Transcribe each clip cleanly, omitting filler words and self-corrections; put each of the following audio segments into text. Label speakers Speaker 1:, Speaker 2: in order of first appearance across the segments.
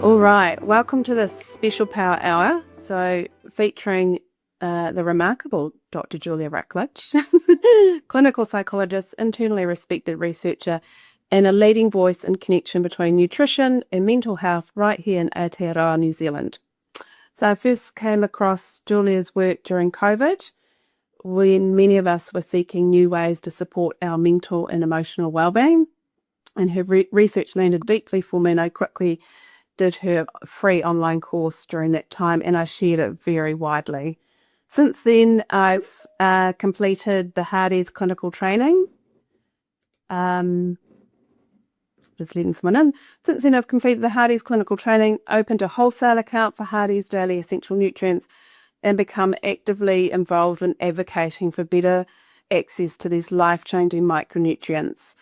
Speaker 1: All right, welcome to this special Power Hour. So featuring the remarkable Dr. Julia Rucklidge, clinical psychologist, internally respected researcher, and a leading voice in connection between nutrition and mental health right here in Aotearoa, New Zealand. So I first came across Julia's work during COVID, when many of us were seeking new ways to support our mental and emotional well-being. And her research landed deeply for me, and I quickly did her free online course during that time, and I shared it very widely. Since then, I've completed the Hardy's clinical training. Just letting someone in. Since then, I've completed the Hardy's clinical training, opened a wholesale account for Hardy's Daily Essential Nutrients, and become actively involved in advocating for better access to these life-changing micronutrients.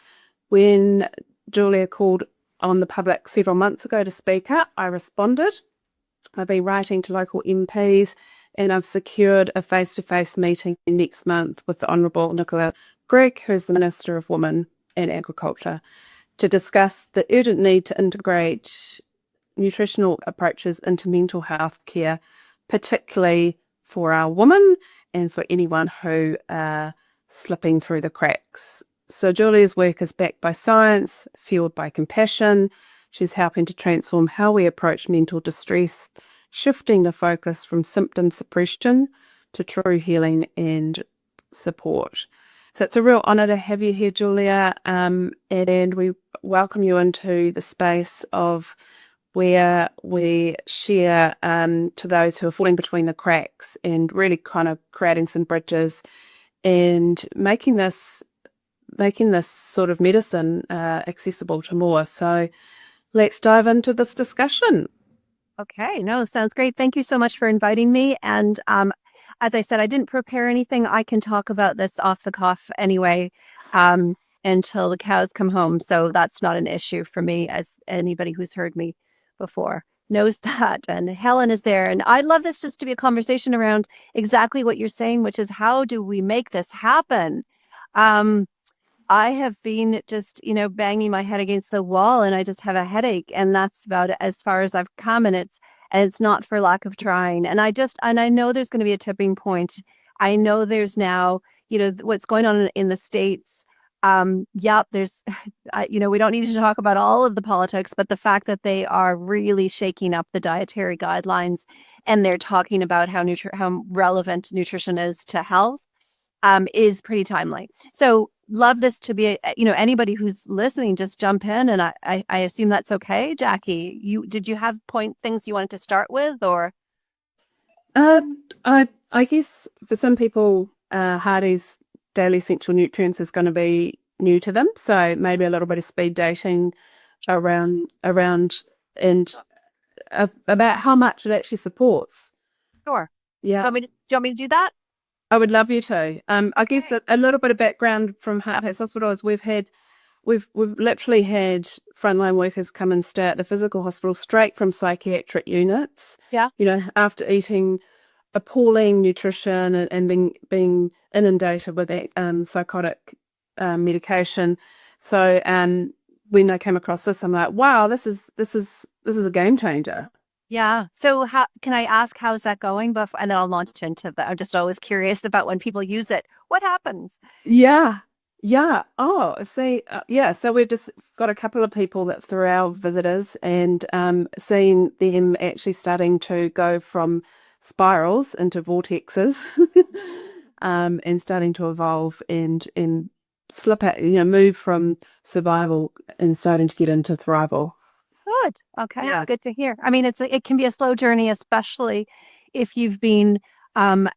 Speaker 1: When Julia called on the public several months ago to speak up, I responded. I've been writing to local MPs, and I've secured a face-to-face meeting next month with the Honourable Nicola Gregg, who's the Minister of Women and Agriculture, to discuss the urgent need to integrate nutritional approaches into mental health care, particularly for our women and for anyone who are slipping through the cracks. So Julia's work is backed by science, fueled by compassion. She's helping to transform how we approach mental distress, shifting the focus from symptom suppression to true healing and support. So it's a real honour to have you here, Julia, and we welcome you into the space of where we share to those who are falling between the cracks and really kind of creating some bridges and making this sort of medicine accessible to more. So let's dive into this discussion.
Speaker 2: Okay, no, sounds great. Thank you so much for inviting me. And as I said, I didn't prepare anything. I can talk about this off the cuff anyway until the cows come home. So that's not an issue for me, as anybody who's heard me before knows that. And Helen is there. And I'd love this just to be a conversation around exactly what you're saying, which is how do we make this happen? I have been just, banging my head against the wall, and I just have a headache, and that's about as far as I've come. And it's not for lack of trying. And I know there's going to be a tipping point. I know there's now, what's going on in the States. There's, we don't need to talk about all of the politics, but the fact that they are really shaking up the dietary guidelines, and they're talking about how relevant nutrition is to health, is pretty timely. So love this to be, anybody who's listening, just jump in. And I assume that's okay. Jackie, did you have things you wanted to start with, or?
Speaker 1: I guess for some people, Hardy's Daily Essential Nutrients is going to be new to them. So maybe a little bit of speed dating around and about how much it actually supports.
Speaker 2: Sure.
Speaker 1: Yeah.
Speaker 2: Do you want me to do that?
Speaker 1: I would love you to. I guess a little bit of background from Hardy's Hospital is we've literally had frontline workers come and stay at the physical hospital straight from psychiatric units.
Speaker 2: Yeah.
Speaker 1: After eating appalling nutrition and being inundated with that psychotic medication. So when I came across this, I'm like, wow, this is a game changer.
Speaker 2: Yeah. So how can I ask, how's that going? And then I'll launch into that. I'm just always curious about when people use it, what happens?
Speaker 1: Yeah. Oh, see, so we've just got a couple of people that through our visitors and seeing them actually starting to go from spirals into vortexes and starting to evolve and slip out, move from survival and starting to get into thrival.
Speaker 2: Good. Okay.
Speaker 1: Yeah.
Speaker 2: Good to hear. I mean, it can be a slow journey, especially if you've been a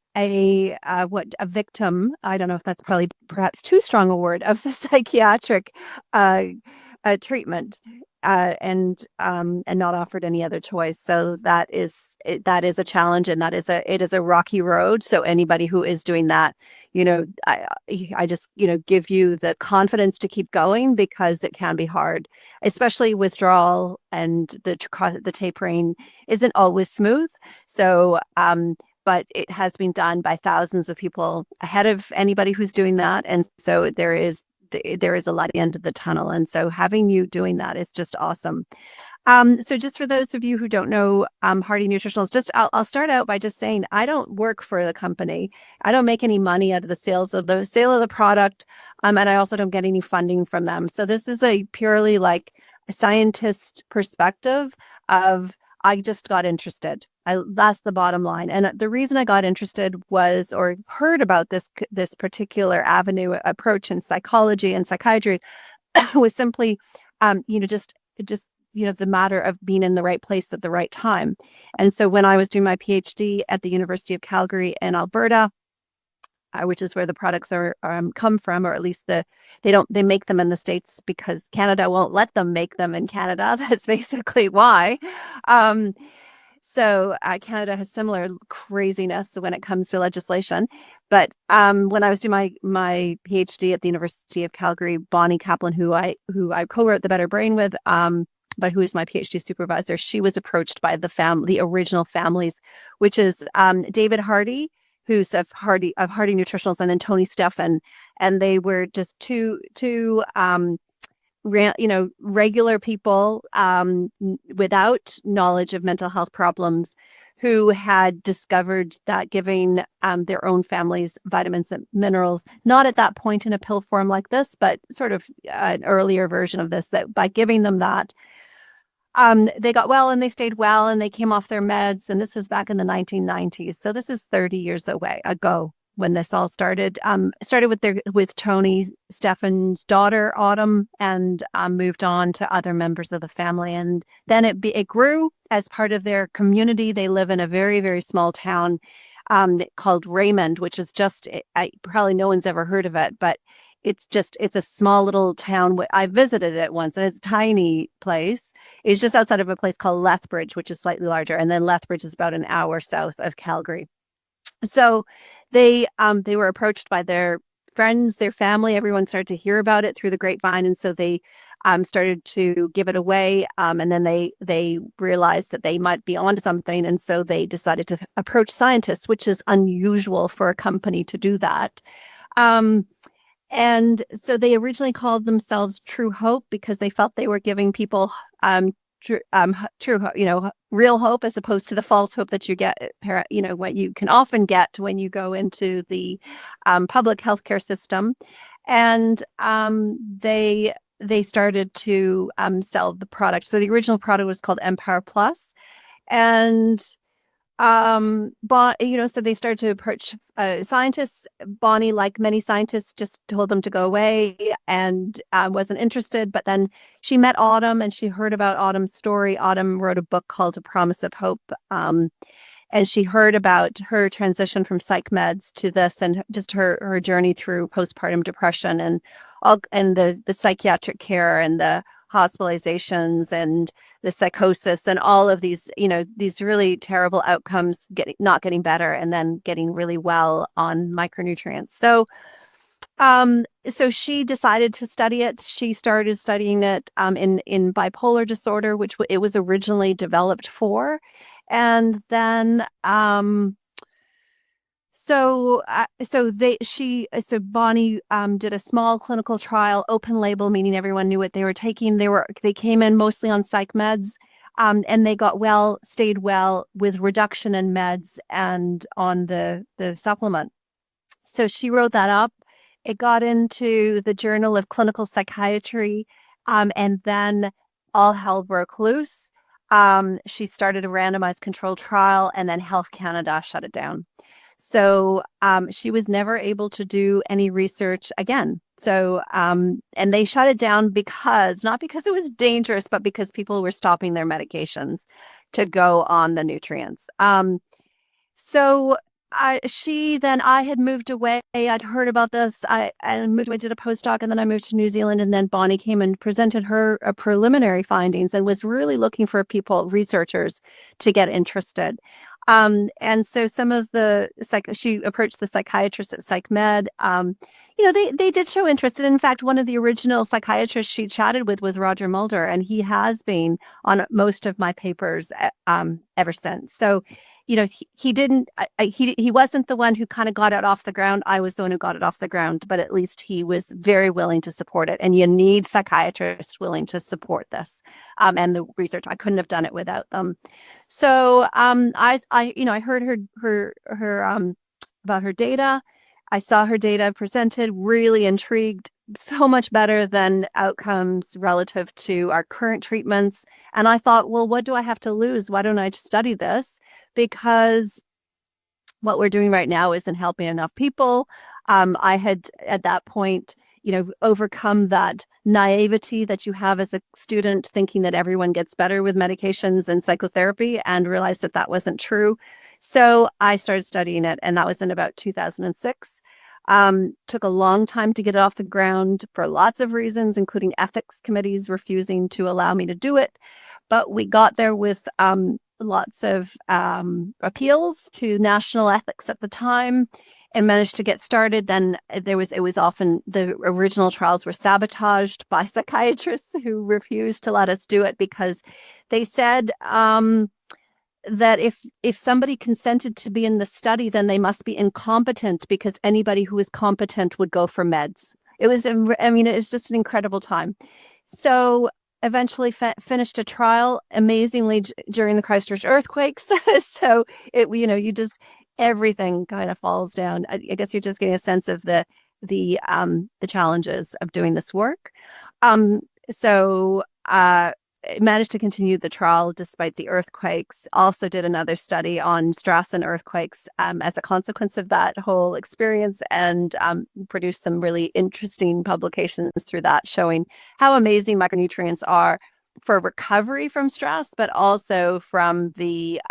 Speaker 2: victim. I don't know if that's perhaps too strong a word, of the psychiatric treatment and not offered any other choice. So that is a challenge, and it is a rocky road. So anybody who is doing that, I just give you the confidence to keep going, because it can be hard, especially withdrawal, and the tapering isn't always smooth. So but it has been done by thousands of people ahead of anybody who's doing that, and so there is a light at the end of the tunnel. And so having you doing that is just awesome. So just for those of you who don't know, Hardy Nutritionals, I'll start out by just saying I don't work for the company. I don't make any money out of the sale of the product, and I also don't get any funding from them. So this is a purely like a scientist perspective of I just got interested. That's the bottom line. And the reason I got interested was or heard about this particular avenue approach in psychology and psychiatry was simply, just the matter of being in the right place at the right time. And so when I was doing my PhD at the University of Calgary in Alberta, which is where the products are come from, or at least they make them in the States because Canada won't let them make them in Canada. That's basically why. So Canada has similar craziness when it comes to legislation. But when I was doing my PhD at the University of Calgary, Bonnie Kaplan, who I co-wrote The Better Brain with, but who is my PhD supervisor, she was approached by the original families, which is David Hardy, who's of Hardy Nutritionals, and then Tony Steffen, and they were just two regular people without knowledge of mental health problems who had discovered that giving their own families vitamins and minerals, not at that point in a pill form like this, but sort of an earlier version of this, that by giving them that, they got well and they stayed well and they came off their meds. And this was back in the 1990s. So this is 30 years ago when this all started. Started with Tony Steffen's daughter, Autumn, and moved on to other members of the family. And then it grew as part of their community. They live in a very, very small town called Raymond, which is probably no one's ever heard of it, but it's a small little town. I visited it once, and it's a tiny place. It's just outside of a place called Lethbridge, which is slightly larger. And then Lethbridge is about an hour south of Calgary. So they were approached by their friends, their family. Everyone started to hear about it through the grapevine. And so they started to give it away. And then they realized that they might be onto something. And so they decided to approach scientists, which is unusual for a company to do that. And so they originally called themselves True Hope because they felt they were giving people true hope, real hope, as opposed to the false hope that you get, what you can often get when you go into the public healthcare system. And they started to sell the product. So the original product was called Empower Plus, and so they started to approach scientists. Bonnie, like many scientists, just told them to go away and wasn't interested. But then she met Autumn and she heard about Autumn's story. Autumn wrote a book called A Promise of Hope. And she heard about her transition from psych meds to this, and just her journey through postpartum depression and the psychiatric care and the hospitalizations and the psychosis and all of these, these really terrible outcomes, not getting better and then getting really well on micronutrients. So she decided to study it. She started studying it in bipolar disorder, which it was originally developed for. And then So Bonnie did a small clinical trial, open label, meaning everyone knew what they were taking. They came in mostly on psych meds, and they got well, stayed well with reduction in meds and on the supplement. So she wrote that up. It got into the Journal of Clinical Psychiatry, and then all hell broke loose. She started a randomized controlled trial, and then Health Canada shut it down. So she was never able to do any research again. So and they shut it down not because it was dangerous, but because people were stopping their medications to go on the nutrients. I had moved away. I'd heard about this. I moved away, did a postdoc, and then I moved to New Zealand. And then Bonnie came and presented her preliminary findings and was really looking for researchers to get interested. And so some of she approached the psychiatrists at PsychMed. They did show interest. And in fact, one of the original psychiatrists she chatted with was Roger Mulder, and he has been on most of my papers ever since. So, he didn't, he wasn't the one who kind of got it off the ground. I was the one who got it off the ground, but at least he was very willing to support it. And you need psychiatrists willing to support this, and the research. I couldn't have done it without them. So, I heard her about her data. I saw her data presented, really intrigued, so much better than outcomes relative to our current treatments. And I thought, well, what do I have to lose? Why don't I study this? Because what we're doing right now isn't helping enough people. I had at that point, overcome that naivety that you have as a student, thinking that everyone gets better with medications and psychotherapy, and realized that that wasn't true. So I started studying it, and that was in about 2006. Took a long time to get it off the ground for lots of reasons, including ethics committees refusing to allow me to do it. But we got there with lots of appeals to national ethics at the time, and managed to get started. Then it was often the original trials were sabotaged by psychiatrists who refused to let us do it because they said that if somebody consented to be in the study, then they must be incompetent, because anybody who is competent would go for meds. It was just an incredible time. So eventually finished a trial amazingly during the Christchurch earthquakes. So you just, everything kind of falls down. I guess you're just getting a sense of the challenges of doing this work. So managed to continue the trial despite the earthquakes. Also did another study on stress and earthquakes as a consequence of that whole experience, and produced some really interesting publications through that, showing how amazing micronutrients are for recovery from stress, but also from the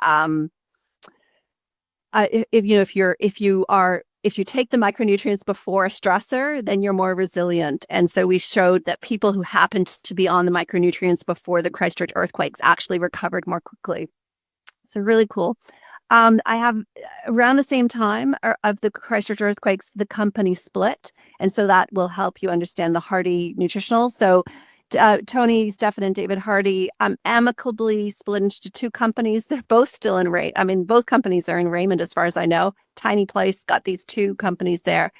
Speaker 2: if you take the micronutrients before a stressor, then you're more resilient. And so we showed that people who happened to be on the micronutrients before the Christchurch earthquakes actually recovered more quickly. So really cool. I have, around the same time of the Christchurch earthquakes, the company split. And so that will help you understand the Hardy Nutritionals. So Tony, Stefan, and David Hardy amicably split into two companies. They're both still in Raymond. Both companies are in Raymond, as far as I know. Tiny place, got these two companies there.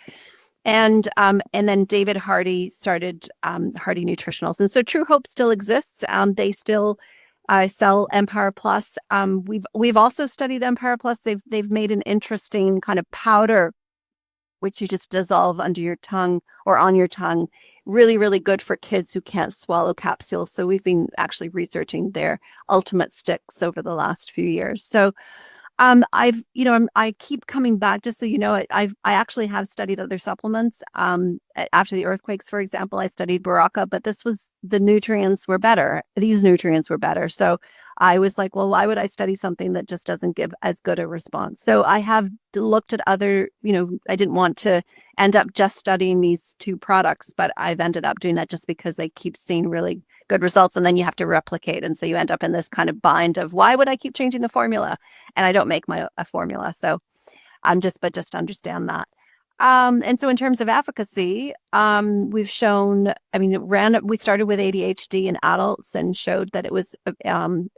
Speaker 2: And then David Hardy started Hardy Nutritionals. And so True Hope still exists. They still sell Empire Plus. We've also studied Empire Plus. They've made an interesting kind of powder, which you just dissolve under your tongue or on your tongue. Really, really good for kids who can't swallow capsules. So we've been actually researching their ultimate sticks over the last few years. So I keep coming back, just so you know, I actually have studied other supplements. After the earthquakes, for example, I studied Baraka, but the nutrients were better. These nutrients were better. So I was like, well, why would I study something that just doesn't give as good a response? So I have looked at other, I didn't want to end up just studying these two products, but I've ended up doing that just because they keep seeing really good results, and then you have to replicate. And so you end up in this kind of bind of, why would I keep changing the formula? And I don't make a formula. So just understand that. And so in terms of efficacy, we've shown, we started with ADHD in adults and showed that it was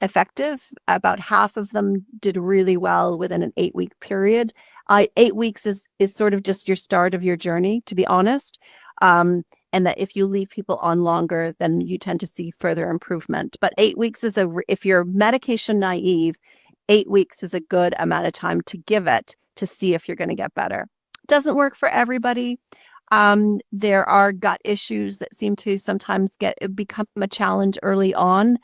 Speaker 2: effective. About half of them did really well within an 8-week period. 8 weeks is sort of just your start of your journey, to be honest. And that if you leave people on longer, then you tend to see further improvement. But 8 weeks if you're medication naive, 8 weeks is a good amount of time to give it to see if you're going to get better. Doesn't work for everybody. There are gut issues that seem to sometimes become a challenge early on.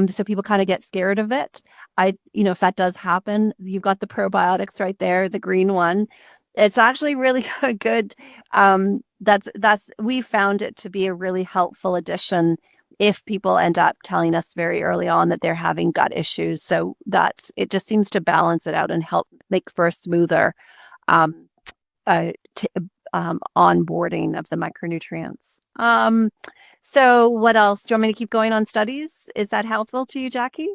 Speaker 2: So people kind of get scared of it. If that does happen, you've got the probiotics right there, the green one. It's actually really a good, we found it to be a really helpful addition if people end up telling us very early on that they're having gut issues. So it just seems to balance it out and help make for a smoother onboarding of the micronutrients. So what else? Do you want me to keep going on studies? Is that helpful to you, Jackie?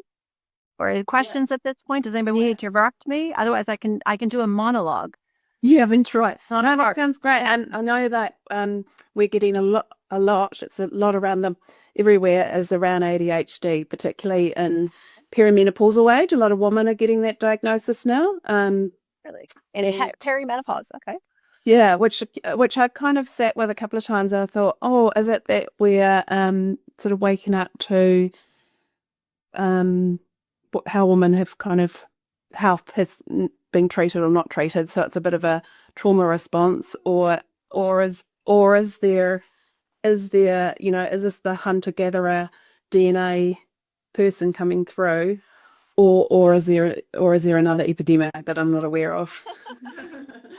Speaker 2: Or questions at this point? Does anybody need to interrupt me? Otherwise, I can do a monologue.
Speaker 1: You haven't tried. No, that sounds great. And I know that we're getting a lot. It's a lot around them everywhere, is around ADHD, particularly in perimenopausal age. A lot of women are getting that diagnosis now.
Speaker 2: Really? And perimenopause, okay.
Speaker 1: Yeah, which I kind of sat with a couple of times. I thought, oh, is it that we're sort of waking up to how women have kind of health has been treated or not treated, so it's a bit of a trauma response, or is there is this the hunter-gatherer DNA person coming through, or is there another epidemic that I'm not aware of?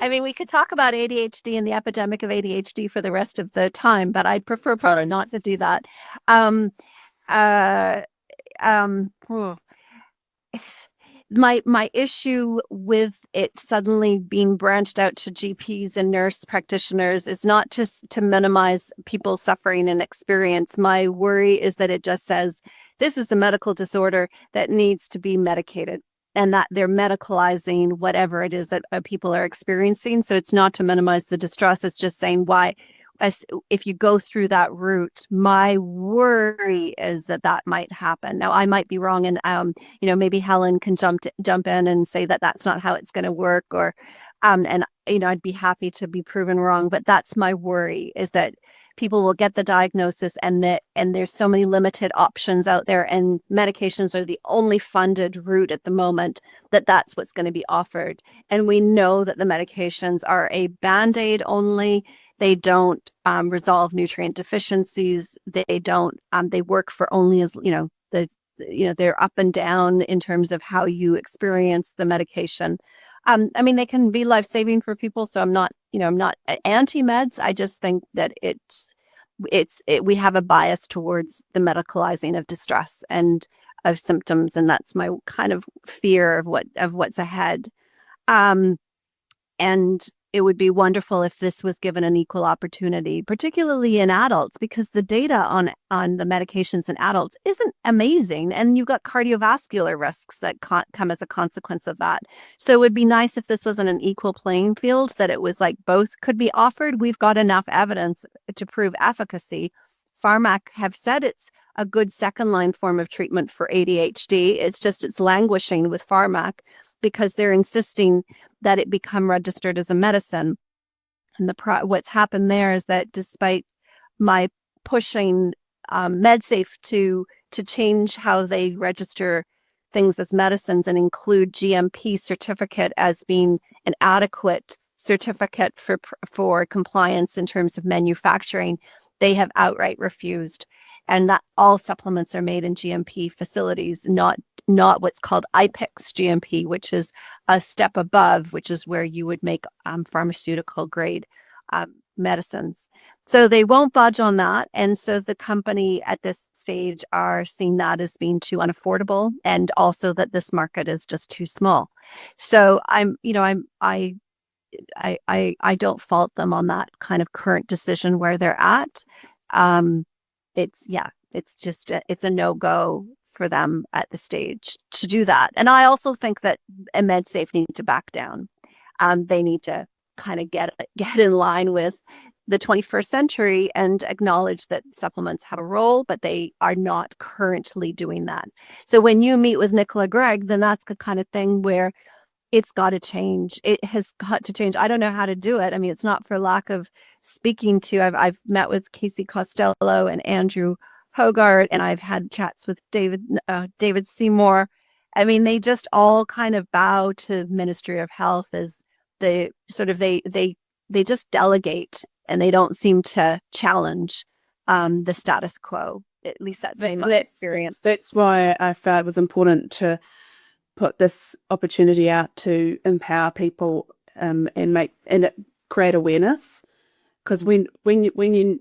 Speaker 2: I mean, we could talk about ADHD and the epidemic of ADHD for the rest of the time, but I'd prefer probably not to do that. Um, uh, oh, my issue with it suddenly being branched out to GPs and nurse practitioners is not just to minimize people's suffering and experience. My worry is that it just says this is a medical disorder that needs to be medicated, and that they're medicalizing whatever it is that people are experiencing. So it's not to minimize the distress. It's just saying why. If you go through that route, my worry is that might happen. Now, I might be wrong, and maybe Helen can jump in and say that that's not how it's going to work, or and I'd be happy to be proven wrong. But that's my worry, is that people will get the diagnosis, and there's so many limited options out there, and medications are the only funded route at the moment, that's what's going to be offered. And we know that the medications are a band-aid only. They don't resolve nutrient deficiencies. They don't. They work for only as they're up and down in terms of how you experience the medication. I mean, they can be life-saving for people. So I'm not anti-meds. I just think that we have a bias towards the medicalizing of distress and of symptoms, and that's my kind of fear of what's ahead. And it would be wonderful if this was given an equal opportunity, particularly in adults, because the data on the medications in adults isn't amazing. And you've got cardiovascular risks that come as a consequence of that. So it would be nice if this wasn't an equal playing field, that it was like both could be offered. We've got enough evidence to prove efficacy. Pharmac have said it's a good second line form of treatment for ADHD. It's languishing with Pharmac because they're insisting that it become registered as a medicine. And what's happened there is that despite my pushing MedSafe to change how they register things as medicines and include GMP certificate as being an adequate certificate for compliance in terms of manufacturing, they have outright refused. And that all supplements are made in GMP facilities, not what's called IPIX GMP, which is a step above, which is where you would make pharmaceutical grade medicines. So they won't budge on that. And so the company at this stage are seeing that as being too unaffordable, and also that this market is just too small. So I don't fault them on that kind of current decision where they're at. It's a no-go for them at the stage to do that. And I also think that MedSafe need to back down. They need to kind of get in line with the 21st century and acknowledge that supplements have a role, but they are not currently doing that. So when you meet with Nicola Gregg, then that's the kind of thing where it's got to change. It has got to change. I don't know how to do it. I mean, it's not for lack of speaking to. I've met with Casey Costello and Andrew Hogarth, and I've had chats with David Seymour. I mean, they just all kind of bow to Ministry of Health as they just delegate, and they don't seem to challenge the status quo. At least that's my experience.
Speaker 1: That's why I felt it was important to put this opportunity out to empower people and create awareness. Because when you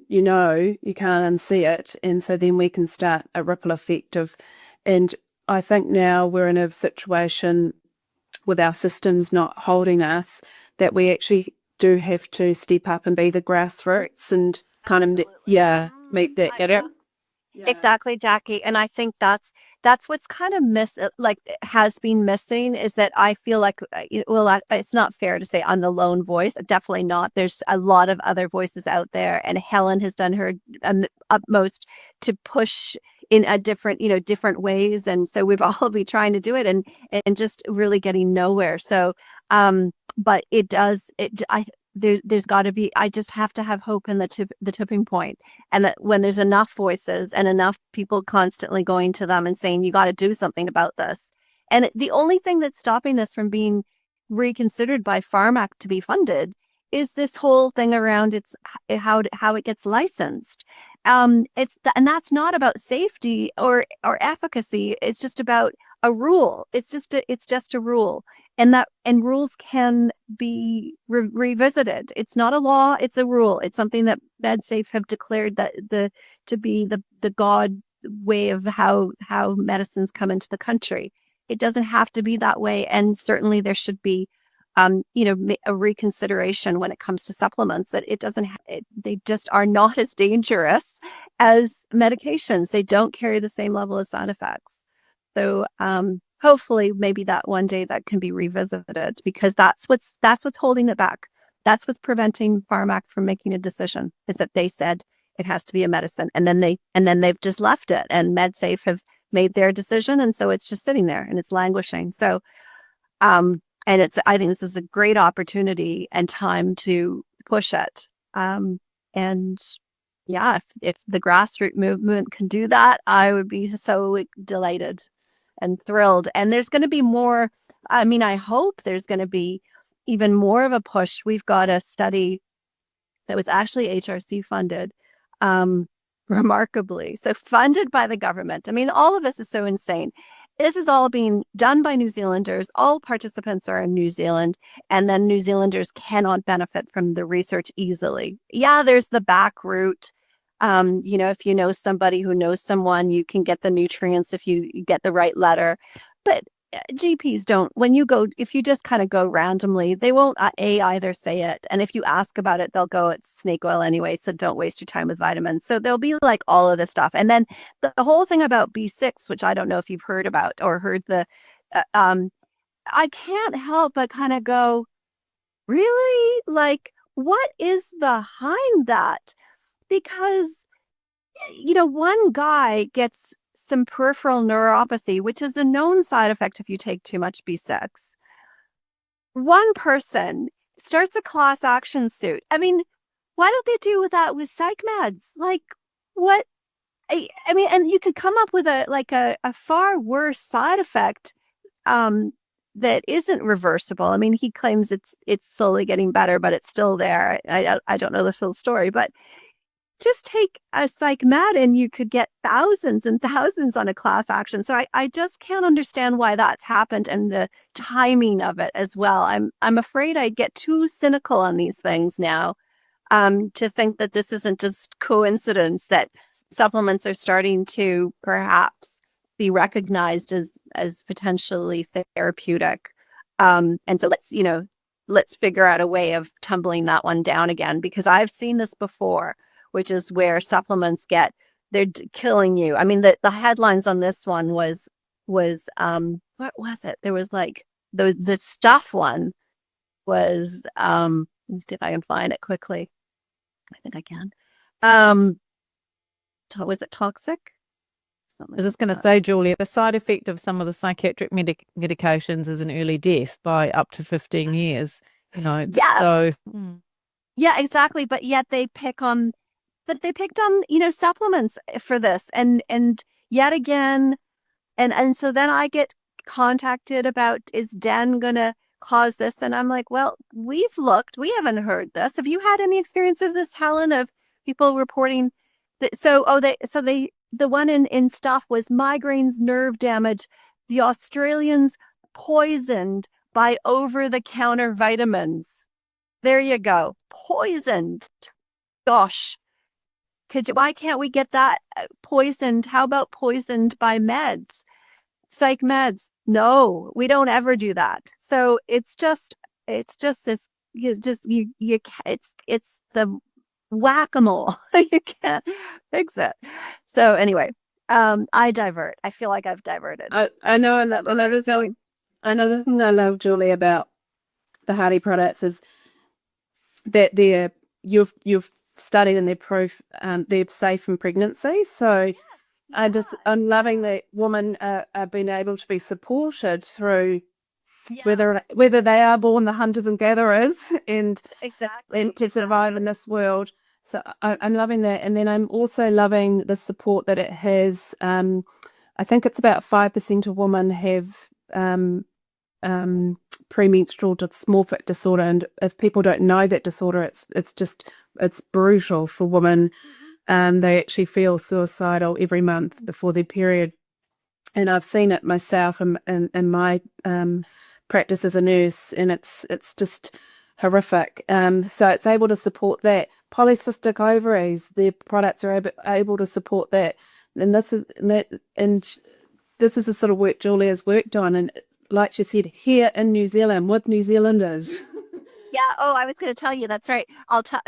Speaker 1: you can't unsee it, and so then we can start a ripple effect of. And I think now we're in a situation with our systems not holding us, that we actually do have to step up and be the grassroots and kind of make that get out.
Speaker 2: Yeah. Exactly, Jackie. And I think that's what's kind of has been missing, is that I feel like, it's not fair to say I'm the lone voice. Definitely not. There's a lot of other voices out there, and Helen has done her utmost to push in a different, different ways. And so we've all been trying to do it and just really getting nowhere. So, but there's got to be, I just have to have hope in the tipping point. And that when there's enough voices and enough people constantly going to them and saying, you got to do something about this. And the only thing that's stopping this from being reconsidered by Pharmac to be funded is this whole thing around how it gets licensed. And that's not about safety or efficacy. It's just about a rule. It's just a rule, and rules can be revisited. It's not a law. It's a rule. It's something that MedSafe have declared that to be the God way of how medicines come into the country. It doesn't have to be that way, and certainly there should be a reconsideration when it comes to supplements, that they just are not as dangerous as medications. They don't carry the same level of side effects. So hopefully maybe that one day that can be revisited, because that's what's holding it back. That's what's preventing Pharmac from making a decision, is that they said it has to be a medicine, and then they've just left it, and MedSafe have made their decision, and so it's just sitting there and it's languishing. So and I think this is a great opportunity and time to push it. And yeah, if the grassroots movement can do that, I would be so delighted and thrilled. And there's going to be more. I mean, I hope there's going to be even more of a push. We've got a study that was actually HRC funded, remarkably. So funded by the government. I mean, all of this is so insane. This is all being done by New Zealanders. All participants are in New Zealand, and then New Zealanders cannot benefit from the research easily. Yeah, there's the back route. If you know somebody who knows someone, you can get the nutrients if you get the right letter. But GPs don't. If you just kind of go randomly, they won't either say it. And if you ask about it, they'll go, it's snake oil anyway, so don't waste your time with vitamins. So there'll be like all of this stuff. And then the whole thing about B6, which I don't know if you've heard about or heard I can't help but kind of go, really? Like, what is behind that? Because, one guy gets some peripheral neuropathy, which is a known side effect if you take too much B6. One person starts a class action suit. I mean, why don't they do that with psych meds? Like, what? I mean, and you could come up with a far worse side effect that isn't reversible. I mean, he claims it's slowly getting better, but it's still there. I don't know the full story, but just take a psych med and you could get thousands and thousands on a class action. So I just can't understand why that's happened, and the timing of it as well. I'm afraid I get too cynical on these things now, to think that this isn't just coincidence, that supplements are starting to perhaps be recognized as potentially therapeutic. And so let's figure out a way of tumbling that one down again, because I've seen this before, which is where supplements they're killing you. I mean, the headlines on this one was what was it? There was like the stuff one was, let me see if I can find it quickly. I think I can. Was it toxic?
Speaker 3: I was just going to say, Julia, the side effect of some of the psychiatric medications is an early death by up to 15 years.
Speaker 2: Yeah.
Speaker 3: So.
Speaker 2: Yeah, exactly. But yet they picked on, supplements for this, and yet again, and so then I get contacted about, is Den gonna cause this? And I'm like, well, we've looked, we haven't heard this. Have you had any experience of this, Helen, of people reporting that? The one in stuff was migraines, nerve damage. The Australians poisoned by over-the-counter vitamins. There you go. Poisoned. Gosh. Why can't we get that poisoned? How about poisoned by meds? Psych meds? No, we don't ever do that. So it's just this, it's the whack-a-mole. You can't fix it. So anyway, I divert. I feel like I've diverted.
Speaker 1: I know another thing I love, Julie, about the Hardy products is that you've studied and they're safe in pregnancy. So I'm loving that women are being able to be supported through
Speaker 2: Yeah,
Speaker 1: whether they are born the hunters and gatherers and
Speaker 2: exactly.
Speaker 1: to survive in this world. So I'm loving that, and then I'm also loving the support that it has. I think it's about 5% of women have premenstrual dysmorphic disorder, and if people don't know that disorder, it's brutal for women. They actually feel suicidal every month before their period, and I've seen it myself in my practice as a nurse, and it's just horrific. So it's able to support that. Polycystic ovaries, their products are able to support that, and this is the sort of work Julia's worked on, and like she said, here in New Zealand with New Zealanders.
Speaker 2: Yeah. Oh, I was going to tell you. That's right. I'll tell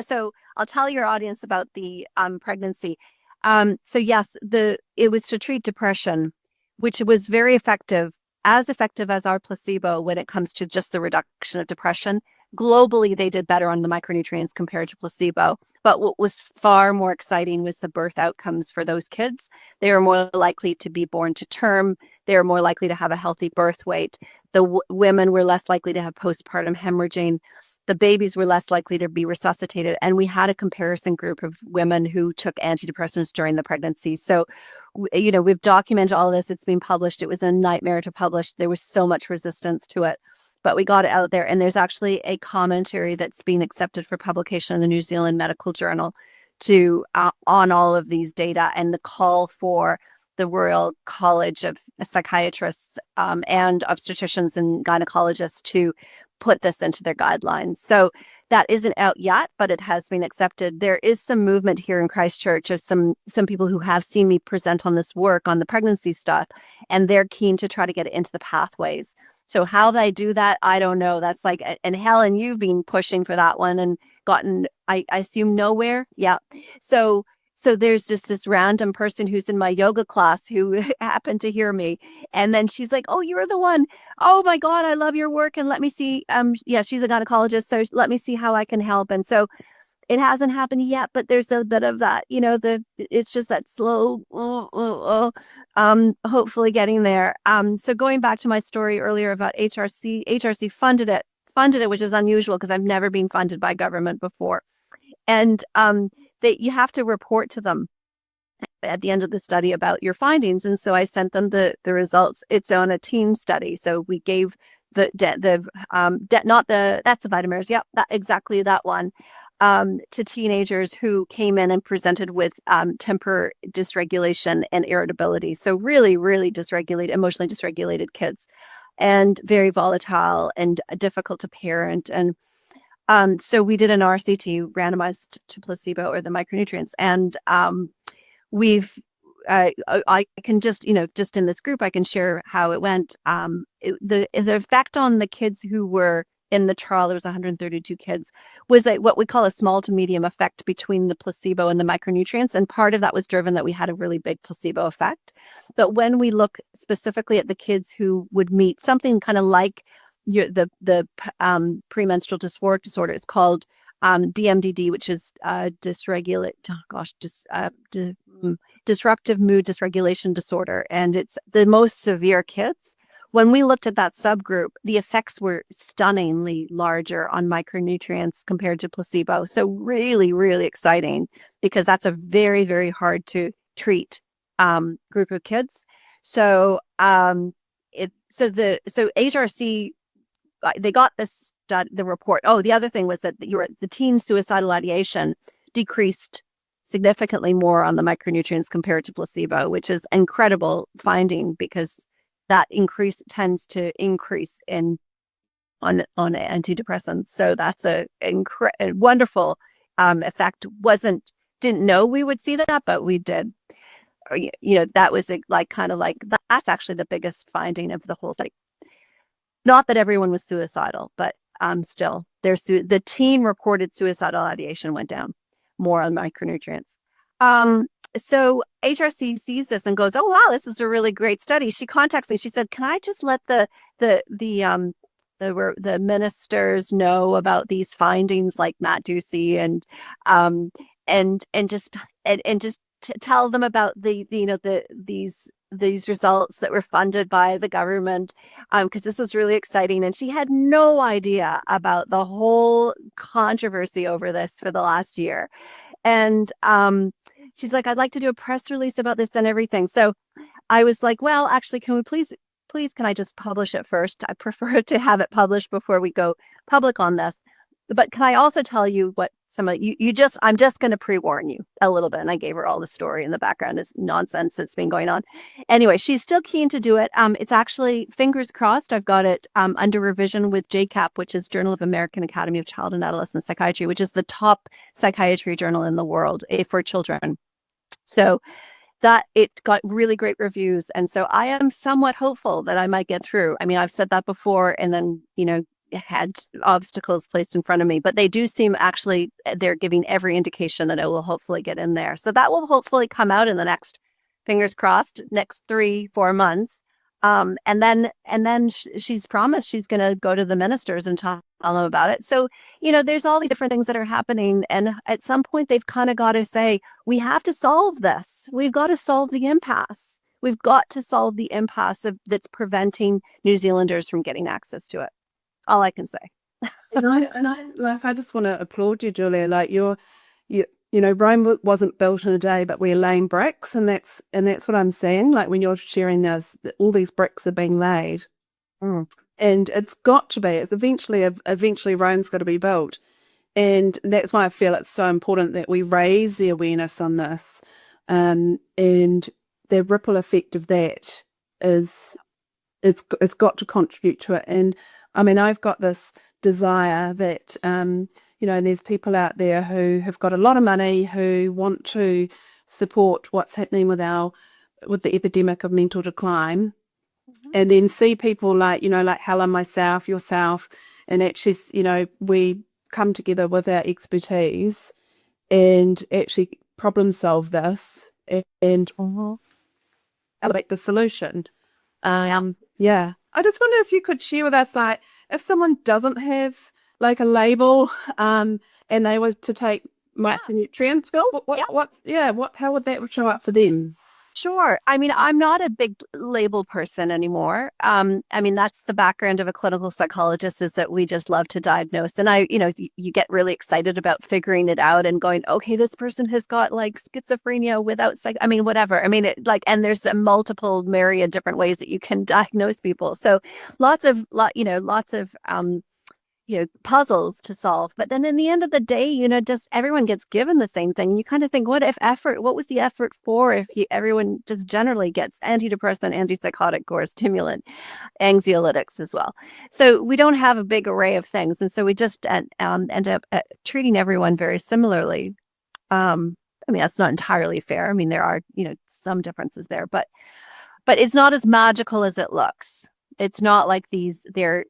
Speaker 2: your audience about the pregnancy. So yes, it was to treat depression, which was very effective, as effective as our placebo when it comes to just the reduction of depression. Globally, they did better on the micronutrients compared to placebo. But what was far more exciting was the birth outcomes for those kids. They were more likely to be born to term. They were more likely to have a healthy birth weight. The women were less likely to have postpartum hemorrhaging. The babies were less likely to be resuscitated. And we had a comparison group of women who took antidepressants during the pregnancy. So, we've documented all this. It's been published. It was a nightmare to publish. There was so much resistance to it, but we got it out there. And there's actually a commentary that's being accepted for publication in the New Zealand Medical Journal on all of these data, and the call for the Royal College of Psychiatrists and obstetricians and gynecologists to put this into their guidelines. So that isn't out yet, but it has been accepted. There is some movement here in Christchurch of some people who have seen me present on this work on the pregnancy stuff, and they're keen to try to get it into the pathways. So how they do that, I don't know. That's like, and Helen, you've been pushing for that one and gotten, I assume, nowhere. Yeah. So there's just this random person who's in my yoga class who happened to hear me. And then she's like, oh, you're the one. Oh my God, I love your work. And let me see. Yeah, she's a gynecologist. So let me see how I can help. And so it hasn't happened yet, but there's a bit of that, it's just that slow, hopefully getting there. So going back to my story earlier about HRC funded it, which is unusual because I've never been funded by government before. And you have to report to them at the end of the study about your findings. And so I sent them the results. It's on a teen study. So we gave that's the Vitamers. Yep, exactly that one. To teenagers who came in and presented with temper dysregulation and irritability. So really, really emotionally dysregulated kids, and very volatile and difficult to parent. And so we did an RCT, randomized to placebo or the micronutrients. And I can just in this group, I can share how it went. The effect on the kids who were in the trial, there was 132 kids, was what we call a small to medium effect between the placebo and the micronutrients. And part of that was driven that we had a really big placebo effect. But when we look specifically at the kids who would meet something kind of like the premenstrual dysphoric disorder, it's called DMDD, which is disruptive mood dysregulation disorder. And it's the most severe kids. When we looked at that subgroup, the effects were stunningly larger on micronutrients compared to placebo. So really, really exciting, because that's a very, very hard to treat group of kids. So HRC, they got the report. Oh, the other thing was that the teen suicidal ideation decreased significantly more on the micronutrients compared to placebo, which is incredible finding, because that tends to increase on antidepressants. So that's a wonderful effect. Didn't know we would see that, but we did. That was that's actually the biggest finding of the whole study. Not that everyone was suicidal, but still, the teen reported suicidal ideation went down more on micronutrients. So HRC sees this and goes, oh, wow, this is a really great study. She contacts me. She said, can I just let the ministers know about these findings, like Matt Ducey, and just tell them about these results that were funded by the government, because this was really exciting. And she had no idea about the whole controversy over this for the last year. And she's like, I'd like to do a press release about this and everything. So I was like, well, actually, can we please, can I just publish it first? I prefer to have it published before we go public on this. But can I also tell you what some of I'm just going to pre-warn you a little bit. And I gave her all the story in the background. It's nonsense that's been going on. Anyway, she's still keen to do it. It's actually, fingers crossed, I've got it under revision with JCAP, which is Journal of American Academy of Child and Adolescent Psychiatry, which is the top psychiatry journal in the world for children. So that it got really great reviews. And so I am somewhat hopeful that I might get through. I mean, I've said that before and then, had obstacles placed in front of me, but they do seem actually, they're giving every indication that it will hopefully get in there. So that will hopefully come out in the next, fingers crossed, next 3-4 months. And then she's promised she's going to go to the ministers and tell them about it. So, there's all these different things that are happening. And at some point they've kind of got to say, we have to solve this. We've got to solve the impasse. We've got to solve the impasse that's preventing New Zealanders from getting access to it. All I can say.
Speaker 1: I just want to applaud you, Julia. Like Rome wasn't built in a day, but we're laying bricks, and that's what I'm saying. Like when you're sharing this, all these bricks are being laid, and it's got to be. It's eventually Rome's got to be built, and that's why I feel it's so important that we raise the awareness on this, and the ripple effect of that is it's got to contribute to it. And I mean, I've got this desire that, there's people out there who have got a lot of money who want to support what's happening with the epidemic of mental decline, and then see people like Helen, myself, yourself, and actually, we come together with our expertise and actually problem solve this and elevate the solution. I just wonder if you could share with us, like, if someone doesn't have like a label, and they was to take micronutrients, how would that show up for them?
Speaker 2: Sure. I mean, I'm not a big label person anymore. I mean, that's the background of a clinical psychologist, is that we just love to diagnose. And you get really excited about figuring it out and going, okay, this person has got like schizophrenia without whatever. I mean, and there's a multiple myriad different ways that you can diagnose people. So lots of puzzles to solve. But then in the end of the day, just everyone gets given the same thing. You kind of think, what was the effort for if everyone just generally gets antidepressant, antipsychotic, or stimulant, anxiolytics as well. So we don't have a big array of things. And so we just end up treating everyone very similarly. I mean, that's not entirely fair. I mean, there are, some differences there, but it's not as magical as it looks. It's not like clear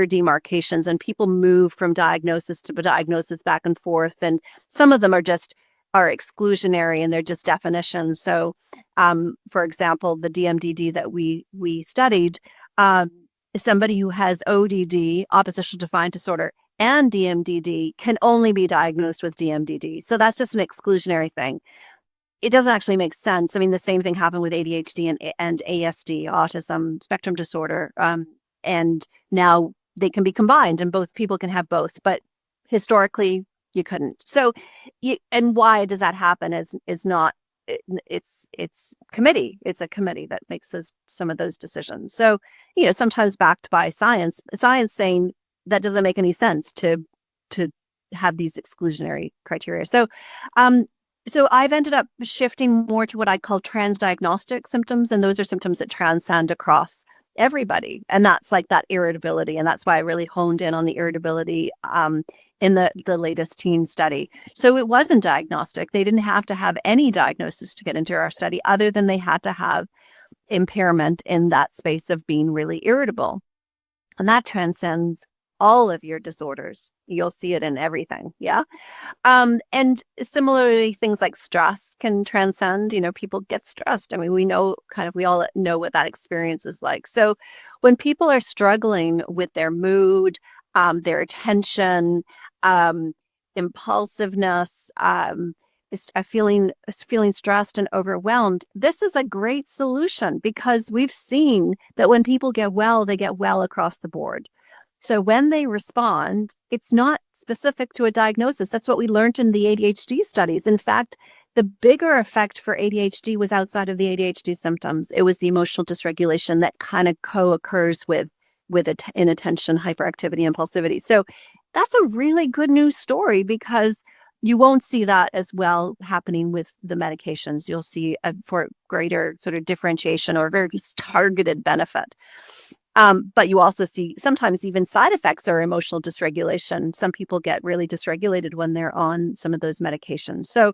Speaker 2: demarcations, and people move from diagnosis to diagnosis back and forth. And some of them are exclusionary, and they're just definitions. So, for example, the DMDD that we studied, somebody who has ODD, oppositional defiant disorder, and DMDD can only be diagnosed with DMDD. So that's just an exclusionary thing. It doesn't actually make sense. I mean, the same thing happened with ADHD and ASD, autism spectrum disorder. And now they can be combined, and both people can have both. But historically, you couldn't. So, and why does that happen? It's committee. It's a committee that makes some of those decisions. So, sometimes backed by science saying that doesn't make any sense to have these exclusionary criteria. So I've ended up shifting more to what I call transdiagnostic symptoms, and those are symptoms that transcend across everybody. And that's like that irritability, and that's why I really honed in on the irritability in the latest teen study. So it wasn't diagnostic. They didn't have to have any diagnosis to get into our study, other than they had to have impairment in that space of being really irritable. And that transcends all of your disorders. You'll see it in everything. Yeah. And similarly, things like stress can transcend, people get stressed. I mean, we all know what that experience is like. So when people are struggling with their mood, their attention, impulsiveness, feeling stressed and overwhelmed, this is a great solution because we've seen that when people get well, they get well across the board. So when they respond, it's not specific to a diagnosis. That's what we learned in the ADHD studies. In fact, the bigger effect for ADHD was outside of the ADHD symptoms. It was the emotional dysregulation that kind of co-occurs with inattention, hyperactivity, impulsivity. So that's a really good news story because you won't see that as well happening with the medications. You'll see for greater sort of differentiation or very targeted benefit. But you also see sometimes even side effects are emotional dysregulation. Some people get really dysregulated when they're on some of those medications. So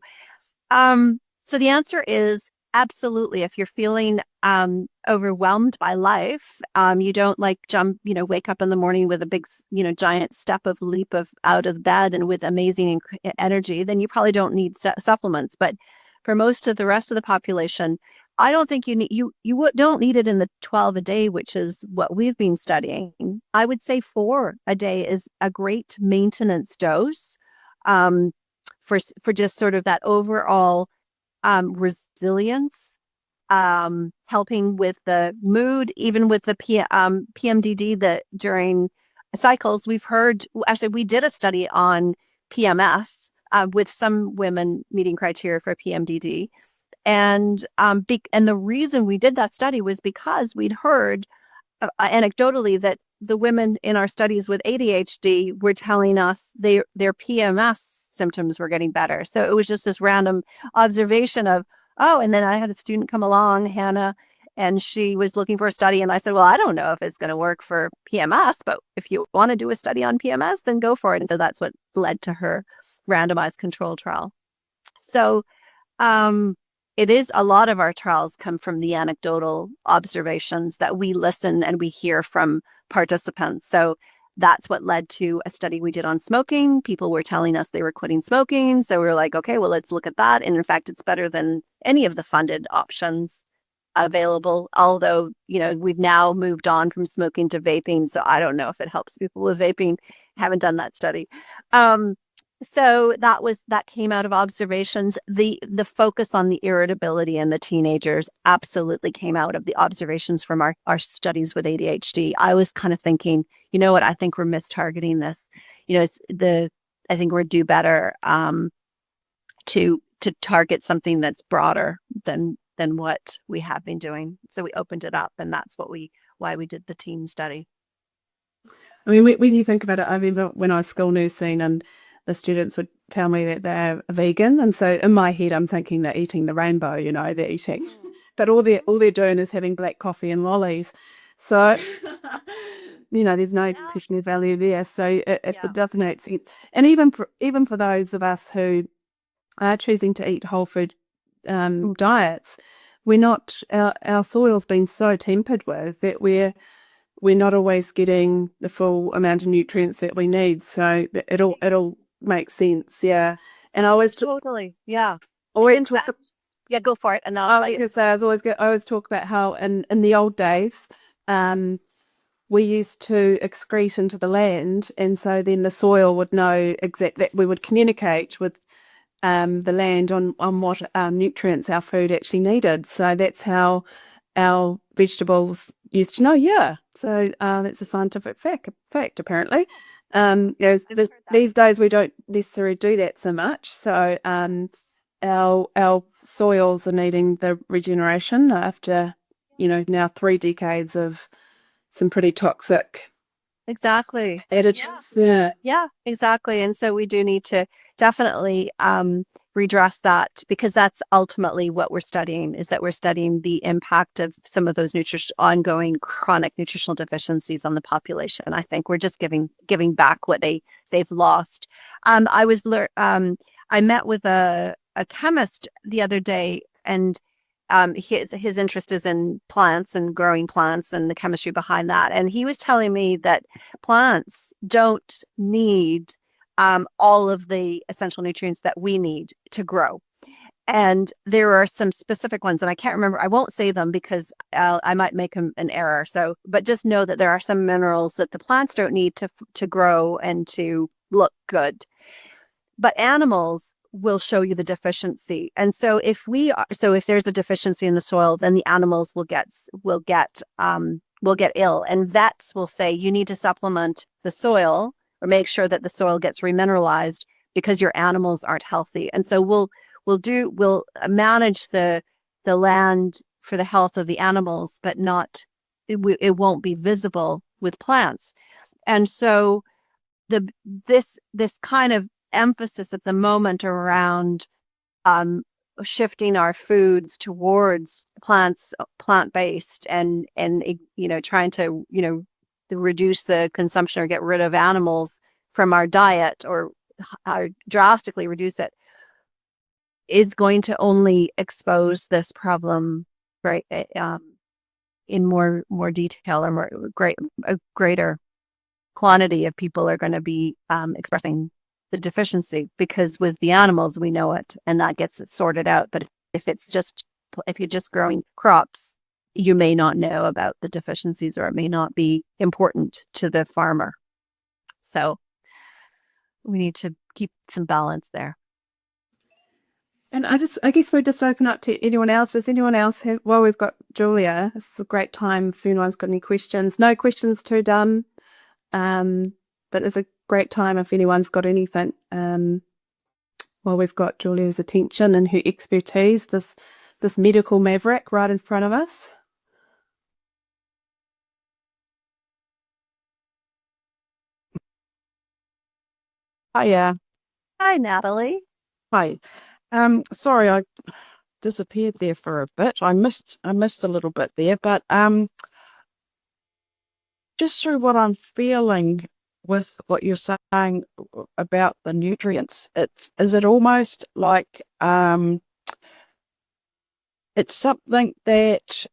Speaker 2: the answer is absolutely. If you're feeling overwhelmed by life, you don't wake up in the morning with a big, giant leap out of bed and with amazing energy, then you probably don't need supplements. But for most of the rest of the population, I don't think you don't need it in the 12 a day, which is what we've been studying. I would say 4 a day is a great maintenance dose for just sort of that overall resilience, helping with the mood, even with the PMDD that during cycles. We've heard, actually, we did a study on PMS with some women meeting criteria for PMDD. And the reason we did that study was because we'd heard anecdotally that the women in our studies with ADHD were telling us their PMS symptoms were getting better. So it was just this random observation of, and then I had a student come along, Hannah, and she was looking for a study. And I said, well, I don't know if it's going to work for PMS, but if you want to do a study on PMS, then go for it. And so that's what led to her randomized control trial. So it is, a lot of our trials come from the anecdotal observations that we listen and we hear from participants. So that's what led to a study we did on smoking. People were telling us they were quitting smoking. So we were like, okay, well, let's look at that. And in fact, it's better than any of the funded options available. Although, we've now moved on from smoking to vaping. So I don't know if it helps people with vaping. Haven't done that study. So that came out of observations. The focus on the irritability in the teenagers absolutely came out of the observations from our studies with ADHD. I was kind of thinking, you know what, I think we're mistargeting this. I think we're due better to target something that's broader than what we have been doing. So we opened it up, and that's why we did the teen study.
Speaker 1: I mean, when you think about it, I remember when I was school nursing and the students would tell me that they're vegan, and so in my head I'm thinking they're eating the rainbow, they're eating, but all they're doing is having black coffee and lollies. So there's no nutritional value there. So it doesn't make sense. And even for those of us who are choosing to eat whole food diets, we're not, our soil's been so tempered with that we're not always getting the full amount of nutrients that we need. So it'll make sense, yeah. And I always
Speaker 2: totally, yeah.
Speaker 1: Always
Speaker 2: go for it. And
Speaker 1: I always talk about how in the old days, we used to excrete into the land, and so then the soil would know that we would communicate with the land on what nutrients our food actually needed. So that's how our vegetables used to know. Yeah. So that's a scientific fact apparently. These days we don't necessarily do that so much. So our soils are needing the regeneration after now 3 decades of some pretty toxic additives.
Speaker 2: Yeah, exactly. And so we do need to definitely redress that, because that's ultimately what we're studying, is that we're studying the impact of some of those ongoing chronic nutritional deficiencies on the population. I think we're just giving back what they've lost. I met with a chemist the other day, and his interest is in plants and growing plants and the chemistry behind that. And he was telling me that plants don't need all of the essential nutrients that we need to grow. And there are some specific ones, and I can't remember. I won't say them because I might make an error. But just know that there are some minerals that the plants don't need to grow and to look good. but animals will show you the deficiency. And so if there's a deficiency in the soil, then the animals will get ill. And vets will say you need to supplement the soil or make sure that the soil gets remineralized because your animals aren't healthy. And so we'll manage the land for the health of the animals, but it won't be visible with plants. And so this kind of emphasis at the moment around shifting our foods towards plant-based and trying to reduce the consumption or get rid of animals from our diet or drastically reduce it is going to only expose this problem right in more detail, or a greater quantity of people are going to be expressing the deficiency, because with the animals we know it and that gets it sorted out. But if you're just growing crops, you may not know about the deficiencies, or it may not be important to the farmer. So we need to keep some balance there.
Speaker 1: And I guess we'll just open up to anyone else. Does anyone else have, well, we've got Julia. This is a great time if anyone's got any questions. No questions too dumb. But it's a great time if anyone's got anything. Well, we've got Julia's attention and her expertise, this medical maverick right in front of us.
Speaker 4: Hiya.
Speaker 2: Hi, Natalie.
Speaker 4: Hi. Sorry, I disappeared there for a bit. I missed a little bit there, but just through what I'm feeling with what you're saying about the nutrients, is it almost like it's something that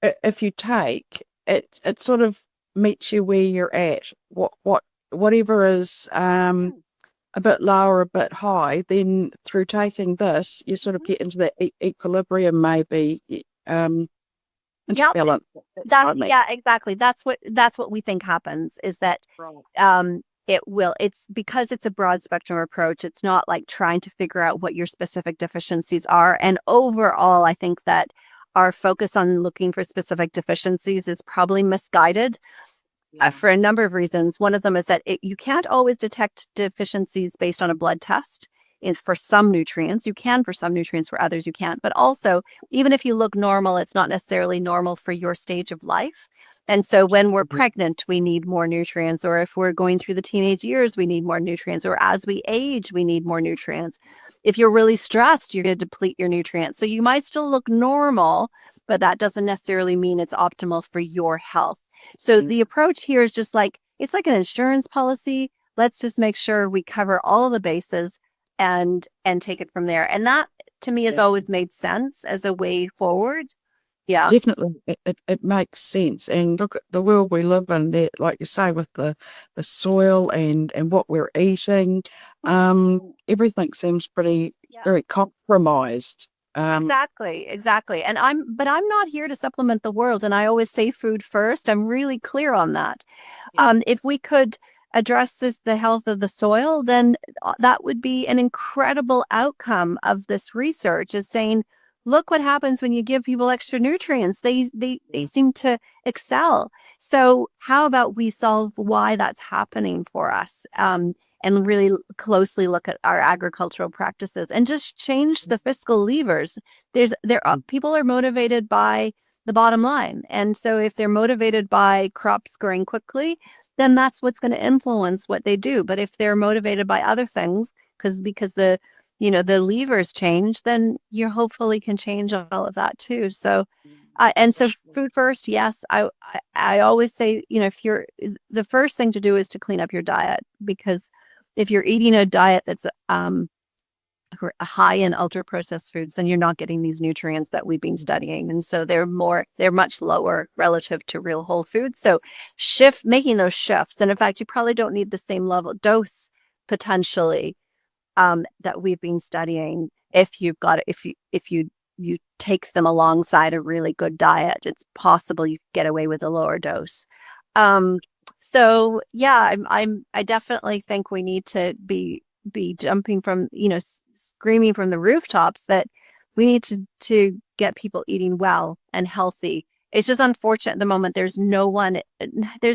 Speaker 4: if you take it sort of meets you where you're at. Whatever is a bit lower, a bit high, then through taking this, you sort of get into that equilibrium, maybe.
Speaker 2: Yep.
Speaker 4: Balance.
Speaker 2: Yeah, exactly. That's what we think happens, is that it's because it's a broad spectrum approach. It's not like trying to figure out what your specific deficiencies are. And overall, I think that our focus on looking for specific deficiencies is probably misguided. For a number of reasons. One of them is that you can't always detect deficiencies based on a blood test. For some nutrients, you can; for some nutrients, for others, you can't. But also, even if you look normal, it's not necessarily normal for your stage of life. And so when we're pregnant, we need more nutrients, or if we're going through the teenage years, we need more nutrients, or as we age, we need more nutrients. If you're really stressed, you're going to deplete your nutrients. So you might still look normal, but that doesn't necessarily mean it's optimal for your health. So the approach here is just like, it's like an insurance policy. Let's just make sure we cover all the bases and take it from there. And that, to me, has always made sense as a way forward. Yeah,
Speaker 4: Definitely, it makes sense. And look at the world we live in, there, like you say, with the soil and what we're eating, everything seems very compromised.
Speaker 2: exactly. And I'm not here to supplement the world. And I always say food first. I'm really clear on that. If we could address the health of the soil, then that would be an incredible outcome of this research, is saying, look what happens when you give people extra nutrients. They seem to excel. So how about we solve why that's happening for us, and really closely look at our agricultural practices and just change the fiscal levers. People are motivated by the bottom line. And so if they're motivated by crops growing quickly, then that's what's going to influence what they do. But if they're motivated by other things, because the levers change, then you hopefully can change all of that too. So, so food first, yes. I always say, the first thing to do is to clean up your diet, because if you're eating a diet that's high in ultra processed foods, then you're not getting these nutrients that we've been studying. And so they're much lower relative to real whole foods. So making those shifts. And in fact, you probably don't need the same level dose potentially that we've been studying. If you take them alongside a really good diet, it's possible you could get away with a lower dose. So yeah, I definitely think we need to be be jumping from, screaming from the rooftops that we need to get people eating well and healthy. It's just unfortunate at the moment. There's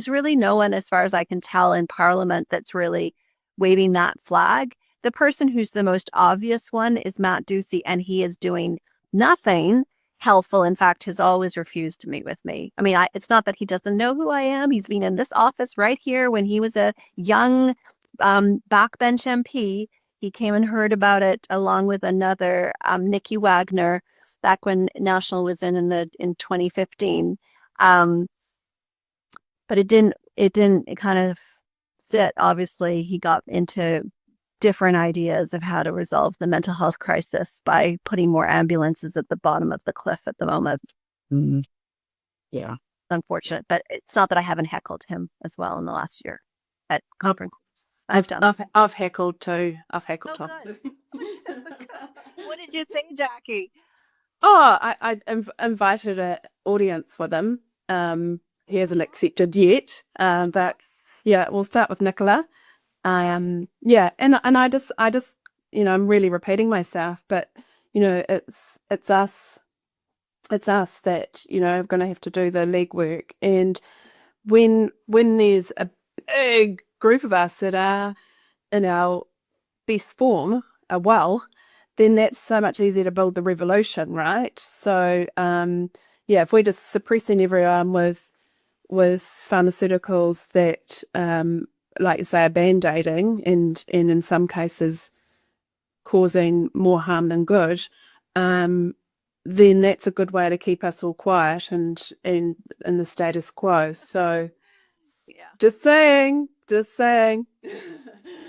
Speaker 2: really no one, as far as I can tell, in Parliament that's really waving that flag. The person who's the most obvious one is Matt Ducey, and he is doing nothing helpful. In fact, has always refused to meet with me. I mean, it's not that he doesn't know who I am. He's been in this office right here when he was a young backbench MP. He came and heard about it along with another, Nikki Wagner, back when National was in 2015. But it didn't kind of sit. Obviously, he got into different ideas of how to resolve the mental health crisis by putting more ambulances at the bottom of the cliff at the moment.
Speaker 4: Mm. Yeah.
Speaker 2: Unfortunate, but it's not that I haven't heckled him as well in the last year at conferences. I've
Speaker 1: heckled too. I've heckled Tom.
Speaker 2: What did you say, Jackie?
Speaker 1: Oh, I invited an audience with him. He hasn't accepted yet, but yeah, we'll start with Nicola. Yeah, and I just I'm really repeating myself, but it's us that are going to have to do the legwork. And when there's a big group of us that are in our best form, are well, then that's so much easier to build the revolution, right? So yeah, if we're just suppressing everyone with pharmaceuticals that like you say are band-aiding and in some cases causing more harm than good, then that's a good way to keep us all quiet and in the status quo. So
Speaker 2: Yeah,
Speaker 1: just saying.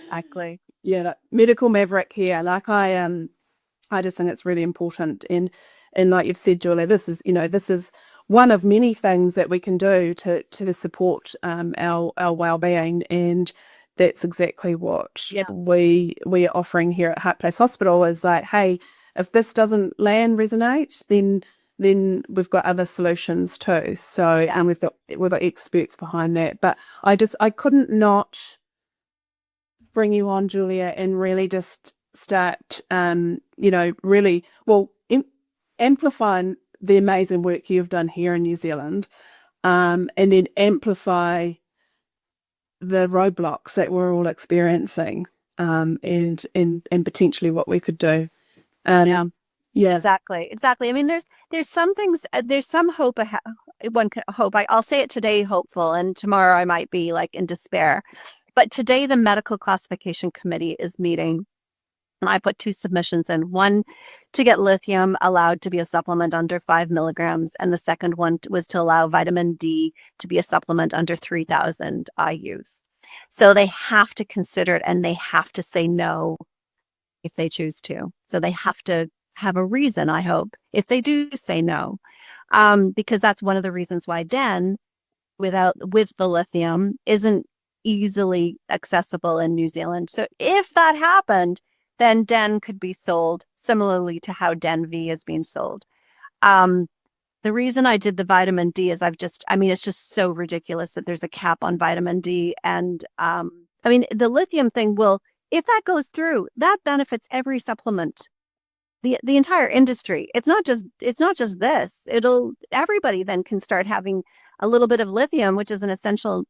Speaker 2: exactly.
Speaker 1: Yeah, like medical maverick here. Like I just think it's really important, and like you've said, Julia, this is one of many things that we can do to support our well-being, and that's exactly what we are offering here at Heart Place Hospital. Is like, hey, if this doesn't resonate, then we've got other solutions too. So and we've got experts behind that. But I couldn't not bring you on, Julia, and really just start really amplifying the amazing work you've done here in New Zealand, and then amplify the roadblocks that we're all experiencing, and potentially what we could do. Yeah.
Speaker 2: Exactly. I mean, there's some things, there's some hope. One can hope. I'll say it today, hopeful, and tomorrow I might be like in despair. But today the medical classification committee is meeting, and I put 2 submissions in. One to get lithium allowed to be a supplement under 5 milligrams, and the second one was to allow vitamin D to be a supplement under 3,000 IUs. So they have to consider it, and they have to say no if they choose to. So they have to have a reason, I hope, if they do say no, because that's one of the reasons why DEN with the lithium isn't easily accessible in New Zealand. So if that happened, then DEN could be sold similarly to how DEN-V is being sold. The reason I did the vitamin D is it's just so ridiculous that there's a cap on vitamin D. And the lithium thing if that goes through, that benefits every supplement, the entire industry. It's not just this. Everybody then can start having a little bit of lithium, which is an essential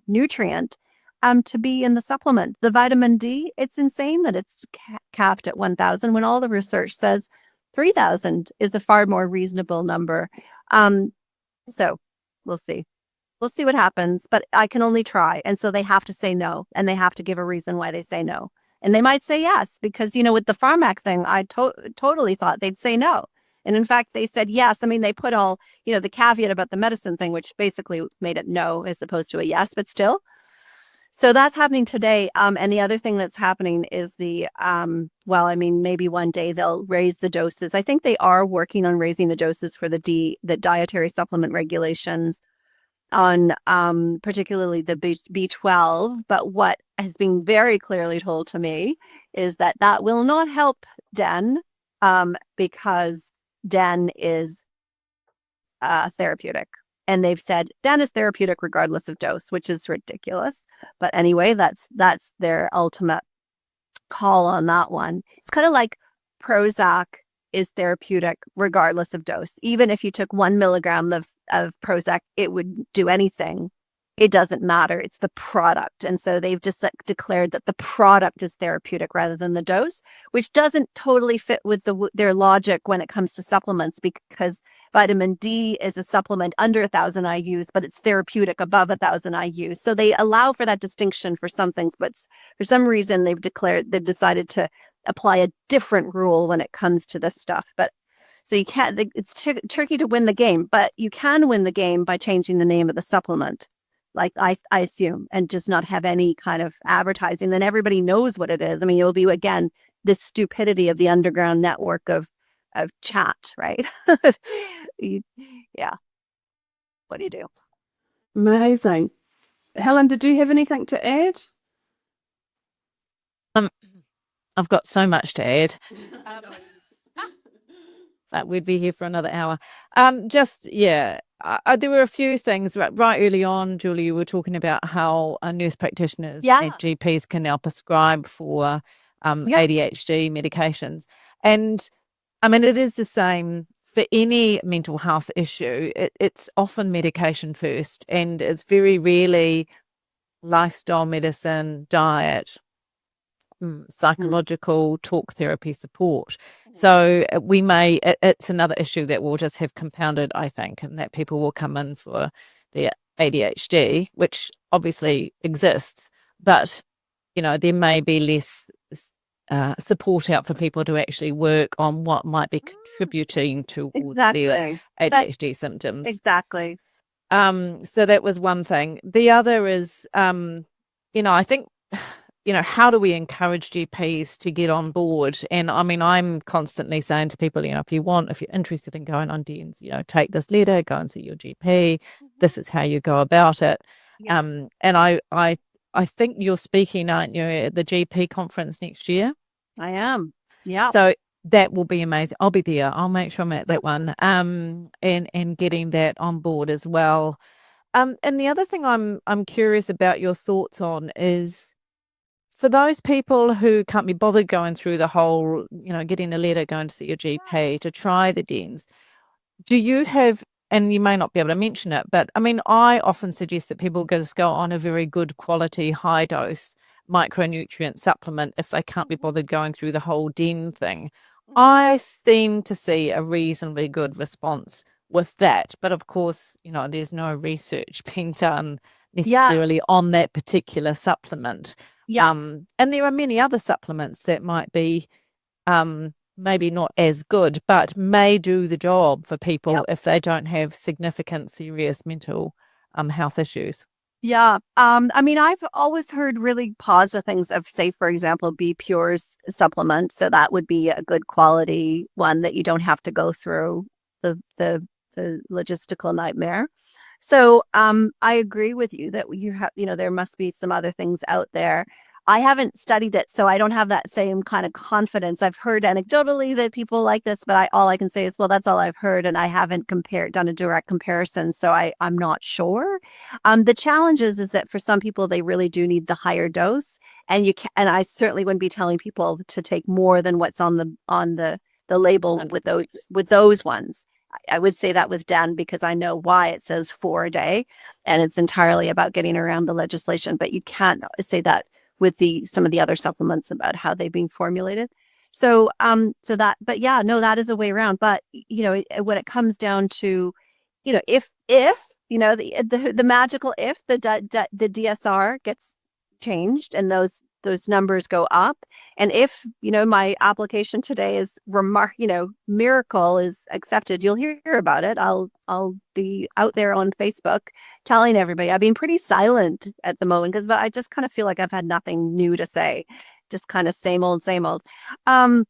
Speaker 2: nutrient, to be in the supplement. The vitamin D, it's insane that it's capped at 1,000 when all the research says 3,000 is a far more reasonable number. So we'll see. We'll see what happens, but I can only try. And so they have to say no, and they have to give a reason why they say no. And they might say yes, because, with the Pharmac thing, I totally thought they'd say no. And in fact, they said yes. I mean, they put all, the caveat about the medicine thing, which basically made it no as opposed to a yes, but still. So that's happening today. And the other thing that's happening is maybe one day they'll raise the doses. I think they are working on raising the doses for the dietary supplement regulations on particularly the B12. But what has been very clearly told to me is that will not help DEN, because DEN is therapeutic. And they've said DEN is therapeutic regardless of dose, which is ridiculous. But anyway, that's their ultimate call on that one. It's kind of like Prozac is therapeutic regardless of dose. Even if you took 1 milligram of Prozac, it would do anything. It doesn't matter. It's the product. And so they've just declared that the product is therapeutic rather than the dose, which doesn't totally fit with their logic when it comes to supplements, because vitamin D is a supplement under 1,000 IUs, but it's therapeutic above 1,000 IUs. So they allow for that distinction for some things, but for some reason they've decided to apply a different rule when it comes to this stuff. But so you can't, it's tricky to win the game, but you can win the game by changing the name of the supplement. Like I assume, and just not have any kind of advertising. Then everybody knows what it is. I mean, it will be, again, this stupidity of the underground network of chat, right? Yeah. What do you do?
Speaker 1: Amazing. Helen, did you have anything to add?
Speaker 3: I've got so much to add. But we'd be here for another hour. There were a few things right early on, Julie. You were talking about how nurse practitioners and GPs can now prescribe for ADHD medications. And I mean, it is the same for any mental health issue. It's often medication first, and it's very rarely lifestyle medicine, diet, psychological talk therapy support. So it's another issue that will just have compounded, I think, and that people will come in for their ADHD, which obviously exists, but there may be less support out for people to actually work on what might be contributing to their ADHD symptoms.
Speaker 2: Exactly.
Speaker 3: So that was one thing. The other is, I think, how do we encourage GPs to get on board? And I mean, I'm constantly saying to people, if you're interested in going on DENS, take this letter, go and see your GP. This is how you go about it.
Speaker 2: Yeah.
Speaker 3: And I think you're speaking, aren't you, at the GP conference next year?
Speaker 2: I am. Yeah.
Speaker 3: So that will be amazing. I'll be there. I'll make sure I'm at that one. And getting that on board as well. And the other thing I'm curious about your thoughts on is, for those people who can't be bothered going through the whole, getting a letter, going to see your GP to try the DENS, do you have, and you may not be able to mention it, but I mean, I often suggest that people just go on a very good quality, high dose micronutrient supplement if they can't be bothered going through the whole DEN thing. I seem to see a reasonably good response with that. But of course, there's no research being done necessarily on that particular supplement.
Speaker 2: Yeah.
Speaker 3: And there are many other supplements that might be maybe not as good, but may do the job for people if they don't have significant, serious mental health issues.
Speaker 2: Yeah. I mean, I've always heard really positive things of, say, for example, B Pure's supplement. So that would be a good quality one that you don't have to go through the logistical nightmare. So I agree with you that you have, there must be some other things out there. I haven't studied it, so I don't have that same kind of confidence. I've heard anecdotally that people like this, but all I can say is, well, that's all I've heard, and I haven't done a direct comparison, so I'm not sure. The challenge is that for some people, they really do need the higher dose, and I certainly wouldn't be telling people to take more than what's on the label with those ones. I would say that with Dan because I know why it says 4 a day, and it's entirely about getting around the legislation. But you can't say that with some of the other supplements about how they're being formulated. So but yeah, no, that is a way around. But when it comes down to, if the magical if the DSR gets changed and those numbers go up, and if my application today is miracle is accepted, you'll hear about it. I'll be out there on Facebook telling everybody. I've been pretty silent at the moment because I just kind of feel like I've had nothing new to say, just kind of same old. Then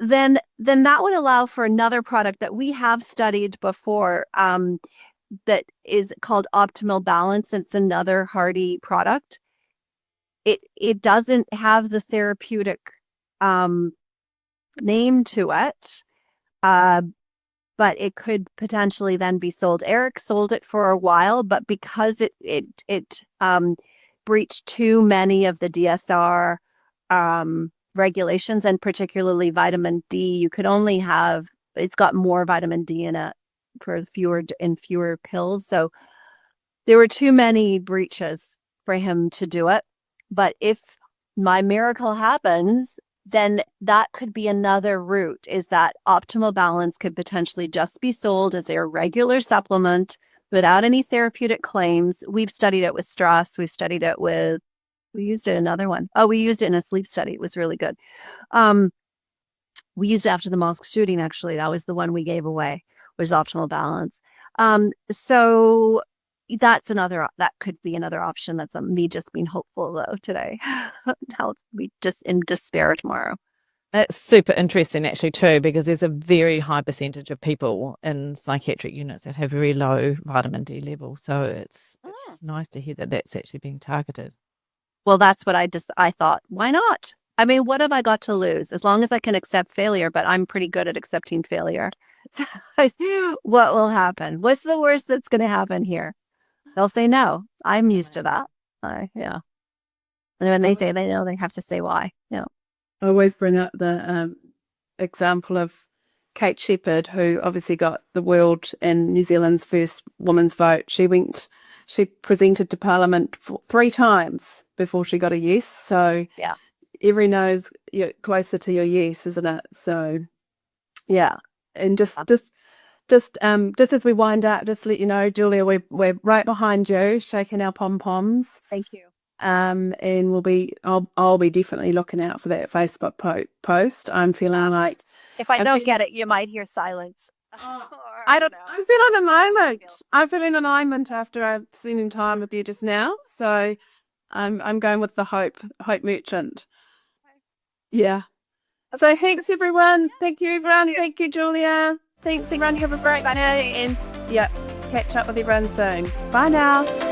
Speaker 2: that would allow for another product that we have studied before, that is called Optimal Balance. It's another Hardy product. It doesn't have the therapeutic name to it, but it could potentially then be sold. Eric sold it for a while, but because it breached too many of the DSR regulations, and particularly vitamin D. You could only have, it's got more vitamin D in it for fewer pills. So there were too many breaches for him to do it. But if my miracle happens, then that could be another route, is that optimal balance could potentially just be sold as a regular supplement without any therapeutic claims. We've studied it with stress. We've studied it with, we used it in another one. Oh, we used it in a sleep study. It was really good. We used it after the mosque shooting, actually. That was the one we gave away, was optimal balance. So that could be another option. That's me just being hopeful though today. I'll be just in despair tomorrow.
Speaker 3: That's super interesting actually too, because there's a very high percentage of people in psychiatric units that have very low vitamin D levels. So it's nice to hear that that's actually being targeted.
Speaker 2: Well, that's what I thought, why not? I mean, what have I got to lose? As long as I can accept failure, but I'm pretty good at accepting failure. What will happen? What's the worst that's going to happen here? They'll say no. I'm used to that. Yeah. And when they say they know, they have to say why. Yeah.
Speaker 1: I always bring up the example of Kate Shepherd, who obviously got the world and New Zealand's first woman's vote. She presented to Parliament 3 times before she got a yes. So
Speaker 2: yeah,
Speaker 1: every no's closer to your yes, isn't it? So yeah, and just as we wind up, just to let you know, Julia, we're right behind you, shaking our pom poms.
Speaker 2: Thank you.
Speaker 1: And I'll be definitely looking out for that Facebook post. I'm feeling like
Speaker 2: if I don't get it, you might hear silence.
Speaker 1: I'm feeling alignment. I'm feeling alignment after I've spent time with you just now. So I'm going with the hope merchant. Yeah. So thanks everyone. Thank you everyone. Thank you Julia. Thanks everyone. Have a great day, and catch up with everyone soon. Bye now.